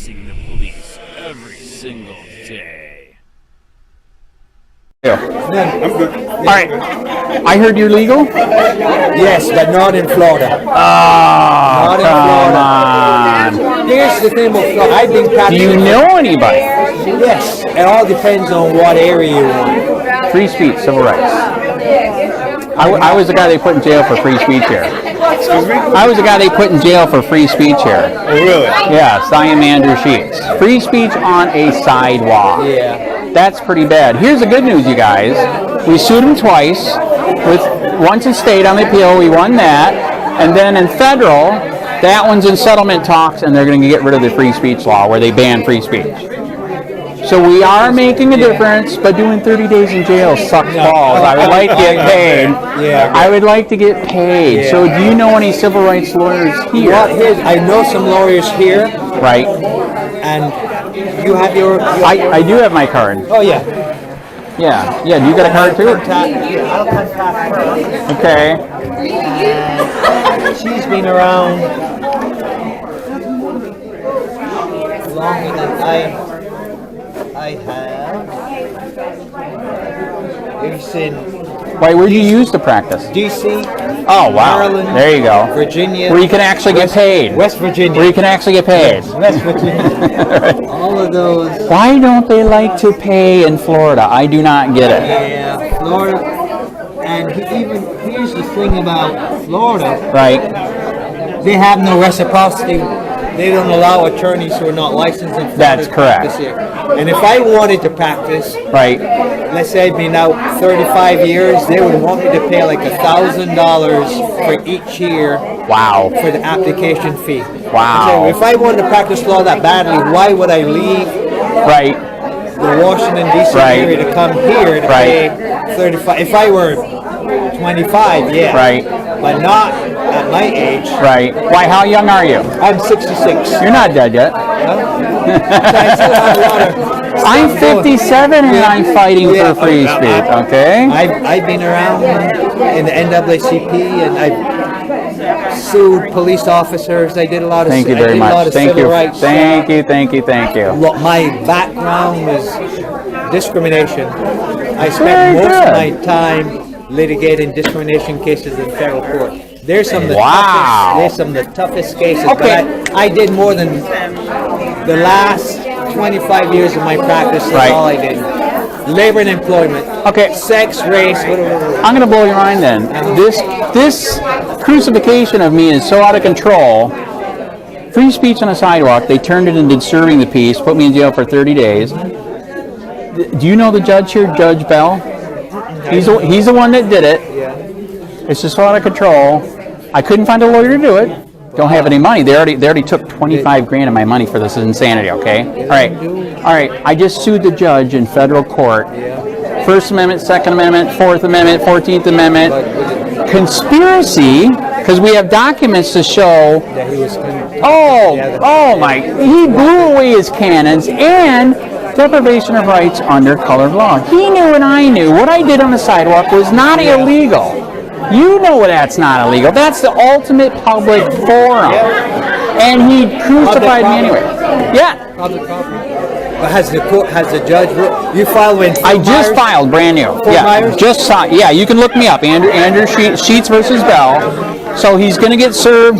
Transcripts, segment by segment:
facing the police every single day. I'm good. All right. I heard you're legal? Yes, but not in Florida. Oh, Not in come on. Here's the thing about Florida. I've been Do practicing. you know anybody? Yes, it all depends on what area you want. Free speech, civil rights. I was the guy they put in jail for free speech here. Excuse me? I was the guy they put in jail for free speech here. Oh, really? Yeah, Andrew Sheets. Free speech on a sidewalk. Yeah. That's pretty bad. Here's the good news, you guys. We sued him twice. Once in state on the appeal, we won that. And then in federal, that one's in settlement talks, and they're going to get rid of the free speech law where they ban free speech. So we are making a difference, but doing 30 days in jail sucks balls. I would like to get paid. Yeah. I would like to get paid. Yeah. So do you know any civil rights lawyers here? I know some lawyers here, Right. and you have your I do have my card. oh yeah. Yeah. Yeah. Do you got a card too? I'll contact her. Okay. She's been around longer than I have. It's in Why? Where do you use to practice? D.C., Oh wow. Maryland, There you go. Virginia, Where you can actually get paid. West Virginia. Where you can actually get paid. West Virginia. All of those. Why don't they like to pay in Florida? I do not get it. Yeah, Florida. And here's the thing about Florida. Right. They have no reciprocity. They don't allow attorneys who are not licensed in Florida That's to correct. practice here. And if I wanted to practice, Right. let's say I've been out 35 years, they would want me to pay like $1,000 for each year Wow. for the application fee. Wow. So if I wanted to practice law that badly, why would I leave Right. the Washington D.C. Right. area to come here to Right. pay 35? If I were 25, yeah. Right. But not at my age. Right. Why? How young are you? I'm 66. You're not dead yet. So I still have a lot of I'm stuff going. 57 and I'm fighting Yeah. for free speech. Okay. I've been around in the NAACP and I've sued police officers. I did a lot of Thank you I very did a lot much. of Thank civil you. rights. Thank you. Thank you. Thank you. My background was discrimination. I Very spent most good. of my time litigating discrimination cases in federal court. There's some of the Wow. toughest. There's some of the toughest cases. Okay. But I did more than the last 25 years of my practice. That's Right. all I did. Labor and employment. Okay. Sex, race, whatever. I'm going to blow your mind then. This crucifixion of me is so out of control. Free speech on a sidewalk, they turned it into serving the peace, put me in jail for 30 days. Do you know the judge here, Judge Bell? He's the one that did it. Yeah. It's just so out of control. I couldn't find a lawyer to do it. Don't have any money. They already took 25 grand of my money for this insanity, okay? All right. I just sued the judge in federal court. First Amendment, Second Amendment, Fourth Amendment, 14th Amendment. Conspiracy, because we have documents to show, That he was. he blew away his cannons, and deprivation of rights under color of law. He knew and I knew what I did on the sidewalk was not illegal. You know that's not illegal. That's the ultimate public forum. And he crucified me anyway. Yeah. But has the judge? You filed when? I just filed brand new. Yeah. Myers? Just signed. Yeah, you can look me up. Andrew Sheets versus Bell. So he's going to get served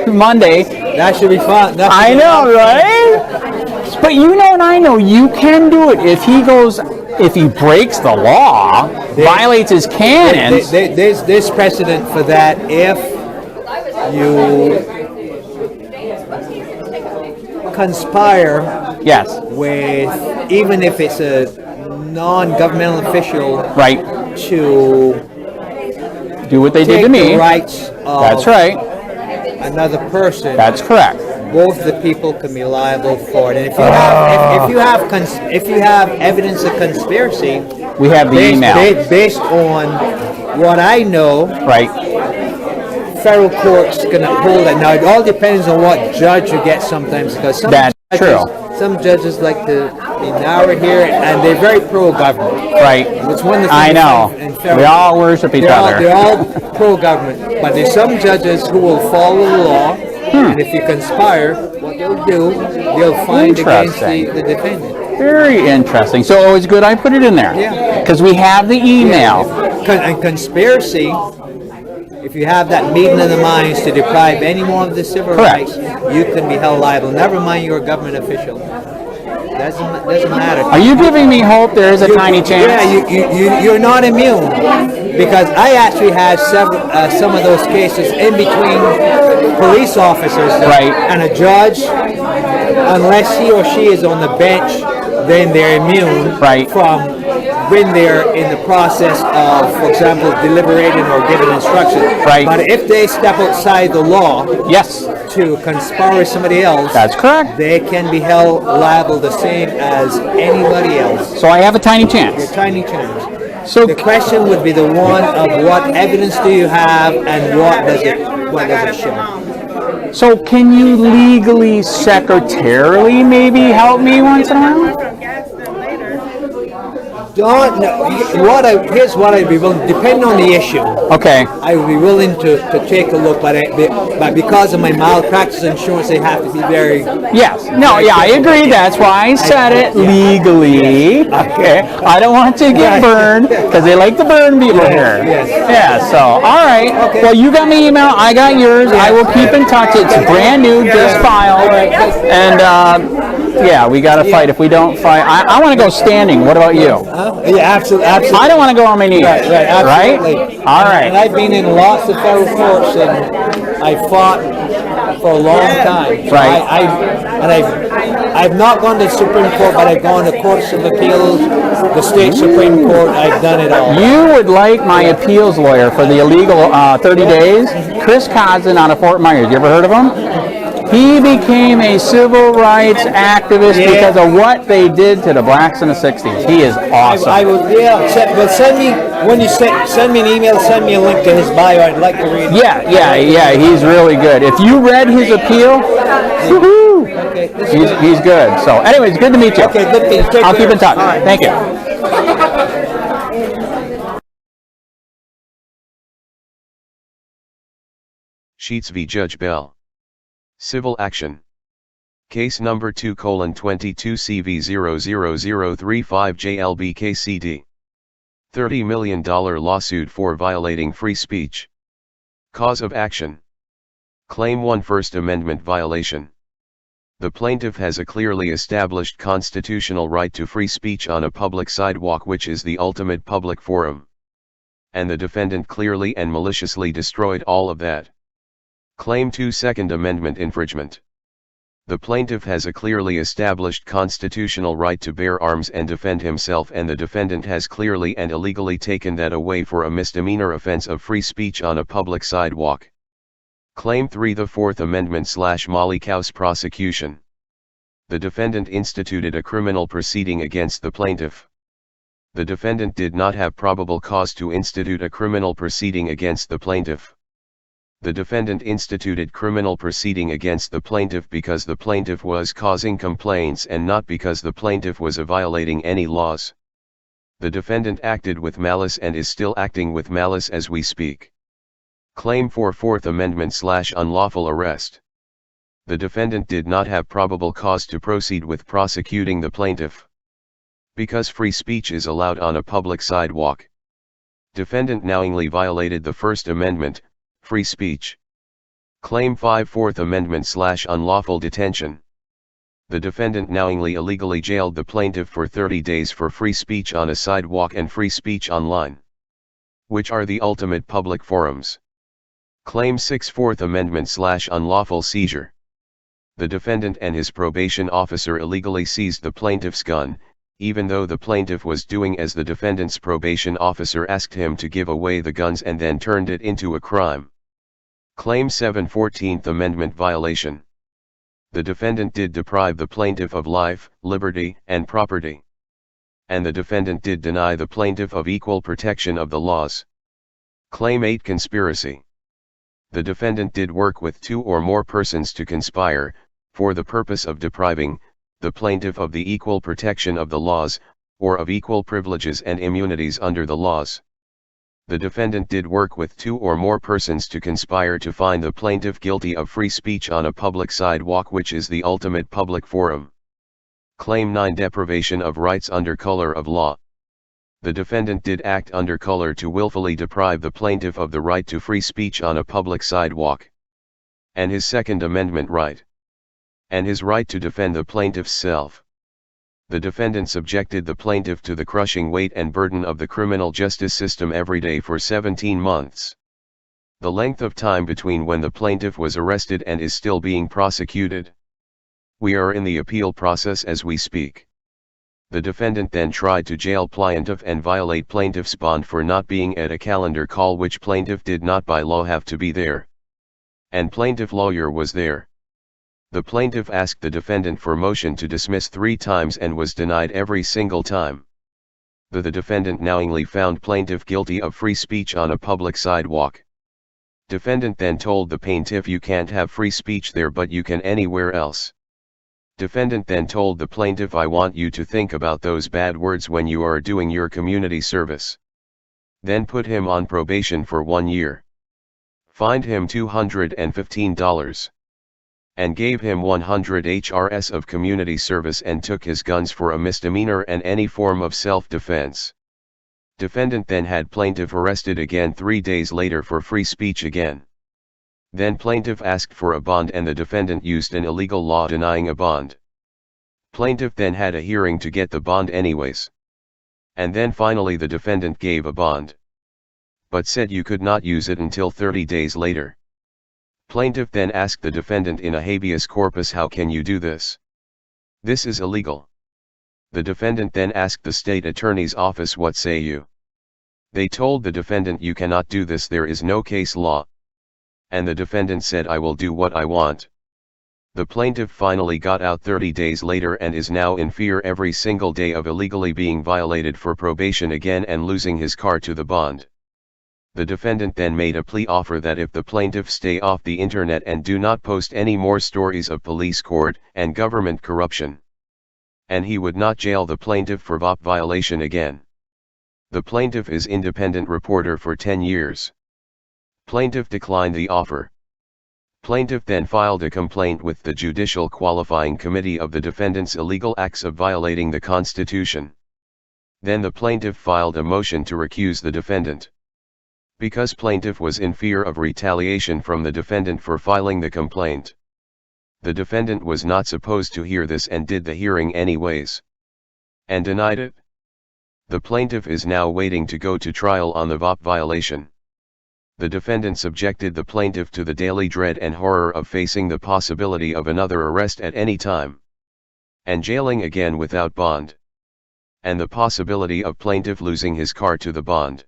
Monday. That should be fun. I know, right? But you know and I know you can do it if he breaks the law, violates his canons. There's precedent for that if you conspire Yes. with, even if it's a non-governmental official, Right. to Do what they did take to me. the rights of That's right. another person. That's correct. Both the people can be liable for it. And if you have evidence of conspiracy, We have the email. based on what I know, Right. federal court's going to hold it. Now, it all depends on what judge you get sometimes, because some judges like to be narrow here, and they're very pro-government. Right. It's one of the I things know. in federal- We all worship each other. They're all pro-government, but there's some judges who will follow the law, And if you conspire, what they'll do, they'll find against the defendant. Very interesting. So it's good I put it in there. Yeah. Because we have the email. And conspiracy, if you have that meeting of the minds to deprive anyone of the civil rights, you can be held liable. Never mind you're a government official. Doesn't matter. Are you giving me hope there is a tiny chance? Yeah, you're not immune. Because I actually had some of those cases in between police officers and a judge. Unless he or she is on the bench, then they're immune from when they're in the process of, for example, deliberating or giving instruction. But if they step outside the law to conspire with somebody else, that's correct. They can be held liable the same as anybody else. So I have a tiny chance. A tiny chance. So the question would be the one of what evidence do you have and what does it show? So can you legally, secretarially maybe help me once in a while? Here's what I'd be willing, depending on the issue. Okay. I would be willing to take a look, but because of my malpractice insurance, they have to be very. Yes. No. Yeah, I agree. That's why I said it legally. Okay. I don't want to get burned because they like to burn people here. Yeah. So all right. Okay. Well, you got my email. I got yours. I will keep in touch. It's brand new, just filed, and yeah, we got to fight. If we don't fight, I want to go standing. What about you? Yeah, absolutely. I don't want to go on my knees. Absolutely. All right. And I've been in lots of federal courts, and I fought for a long time. So I've not gone to the Supreme Court, but I've gone to courts of appeals, the state Supreme Court. I've done it all. You would like my appeals lawyer for the illegal 30 days, Chris Cousin out of Fort Myers. You ever heard of him? He became a civil rights activist because of what they did to the blacks in the 60s. He is awesome. I would, but send me, when you send me an email, send me a link to his bio. I'd like to read it. Yeah, he's really good. If you read his appeal, woohoo, he's good. So anyways, good to meet you. Okay, good to meet you. I'll keep in touch. Right. Thank you. Sheets v. Judge Bell. Civil action. Case number 2:22 CV00035 JLBKCD. $30 million lawsuit for violating free speech. Cause of action. Claim 1 First Amendment violation. The plaintiff has a clearly established constitutional right to free speech on a public sidewalk, which is the ultimate public forum. And the defendant clearly and maliciously destroyed all of that. Claim 2 Second Amendment infringement. The plaintiff has a clearly established constitutional right to bear arms and defend himself, and the defendant has clearly and illegally taken that away for a misdemeanor offense of free speech on a public sidewalk. Claim 3 The Fourth Amendment / Molly Couse prosecution. The defendant instituted a criminal proceeding against the plaintiff. The defendant did not have probable cause to institute a criminal proceeding against the plaintiff. The defendant instituted criminal proceeding against the plaintiff because the plaintiff was causing complaints and not because the plaintiff was violating any laws. The defendant acted with malice and is still acting with malice as we speak. Claim 4 Fourth Amendment / unlawful arrest. The defendant did not have probable cause to proceed with prosecuting the plaintiff. Because free speech is allowed on a public sidewalk. Defendant knowingly violated the First Amendment, free speech. Claim 5 Fourth Amendment / unlawful detention. The defendant knowingly illegally jailed the plaintiff for 30 days for free speech on a sidewalk and free speech online, which are the ultimate public forums. Claim 6 Fourth Amendment / unlawful seizure. The defendant and his probation officer illegally seized the plaintiff's gun, even though the plaintiff was doing as the defendant's probation officer asked him to give away the guns, and then turned it into a crime. Claim 7 14th Amendment violation. The defendant did deprive the plaintiff of life, liberty, and property. And the defendant did deny the plaintiff of equal protection of the laws. Claim 8 conspiracy. The defendant did work with 2 or more persons to conspire, for the purpose of depriving the plaintiff of the equal protection of the laws, or of equal privileges and immunities under the laws. The defendant did work with 2 or more persons to conspire to find the plaintiff guilty of free speech on a public sidewalk, which is the ultimate public forum. Claim 9, deprivation of rights under color of law. The defendant did act under color to willfully deprive the plaintiff of the right to free speech on a public sidewalk, and his Second Amendment right, and his right to defend the plaintiff's self. The defendant subjected the plaintiff to the crushing weight and burden of the criminal justice system every day for 17 months. The length of time between when the plaintiff was arrested and is still being prosecuted. We are in the appeal process as we speak. The defendant then tried to jail plaintiff and violate plaintiff's bond for not being at a calendar call, which plaintiff did not by law have to be there. And plaintiff lawyer was there. The plaintiff asked the defendant for motion to dismiss 3 times and was denied every single time. The defendant knowingly found plaintiff guilty of free speech on a public sidewalk. Defendant then told the plaintiff, you can't have free speech there but you can anywhere else. Defendant then told the plaintiff, I want you to think about those bad words when you are doing your community service. Then put him on probation for 1 year. Fined him $215. And gave him 100 HRS of community service and took his guns for a misdemeanor and any form of self-defense. Defendant then had plaintiff arrested again 3 days later for free speech again. Then plaintiff asked for a bond and the defendant used an illegal law denying a bond. Plaintiff then had a hearing to get the bond anyways. And then finally the defendant gave a bond, but said you could not use it until 30 days later. Plaintiff then asked the defendant in a habeas corpus, how can you do this? This is illegal. The defendant then asked the state attorney's office, what say you? They told the defendant, you cannot do this, there is no case law. And the defendant said, I will do what I want. The plaintiff finally got out 30 days later and is now in fear every single day of illegally being violated for probation again and losing his car to the bond. The defendant then made a plea offer that if the plaintiff stay off the internet and do not post any more stories of police court and government corruption, and he would not jail the plaintiff for VOP violation again. The plaintiff is independent reporter for 10 years. Plaintiff declined the offer. Plaintiff then filed a complaint with the Judicial Qualifying Committee of the defendant's illegal acts of violating the Constitution. Then the plaintiff filed a motion to recuse the defendant. Because plaintiff was in fear of retaliation from the defendant for filing the complaint. The defendant was not supposed to hear this and did the hearing anyways, and denied it. The plaintiff is now waiting to go to trial on the VOP violation. The defendant subjected the plaintiff to the daily dread and horror of facing the possibility of another arrest at any time, and jailing again without bond, and the possibility of plaintiff losing his car to the bond,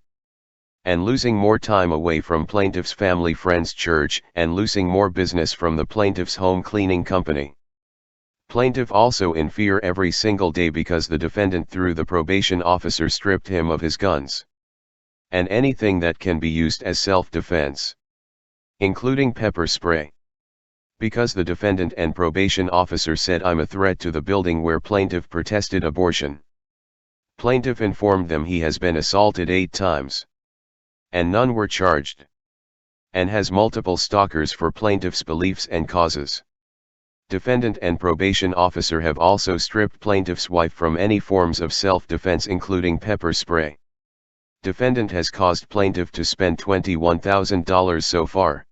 and losing more time away from plaintiff's family, friends, church, and losing more business from the plaintiff's home cleaning company. Plaintiff also in fear every single day because the defendant through the probation officer stripped him of his guns and anything that can be used as self-defense, including pepper spray. Because the defendant and probation officer said, I'm a threat to the building where plaintiff protested abortion. Plaintiff informed them he has been assaulted 8 times. And none were charged. And has multiple stalkers for plaintiff's beliefs and causes. Defendant and probation officer have also stripped plaintiff's wife from any forms of self-defense including pepper spray. Defendant has caused plaintiff to spend $21,000 so far.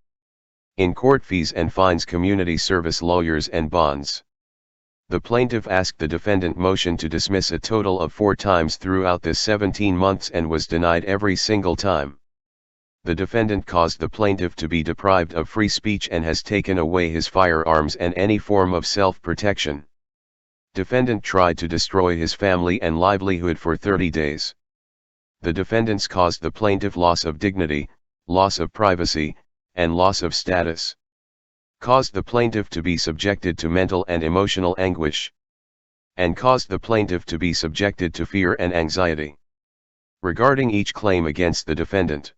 In court fees and fines, community service, lawyers and bonds. The plaintiff asked the defendant motion to dismiss a total of 4 times throughout this 17 months and was denied every single time. The defendant caused the plaintiff to be deprived of free speech and has taken away his firearms and any form of self-protection. Defendant tried to destroy his family and livelihood for 30 days. The defendants caused the plaintiff loss of dignity, loss of privacy, and loss of status. Caused the plaintiff to be subjected to mental and emotional anguish. And caused the plaintiff to be subjected to fear and anxiety. Regarding each claim against the defendant,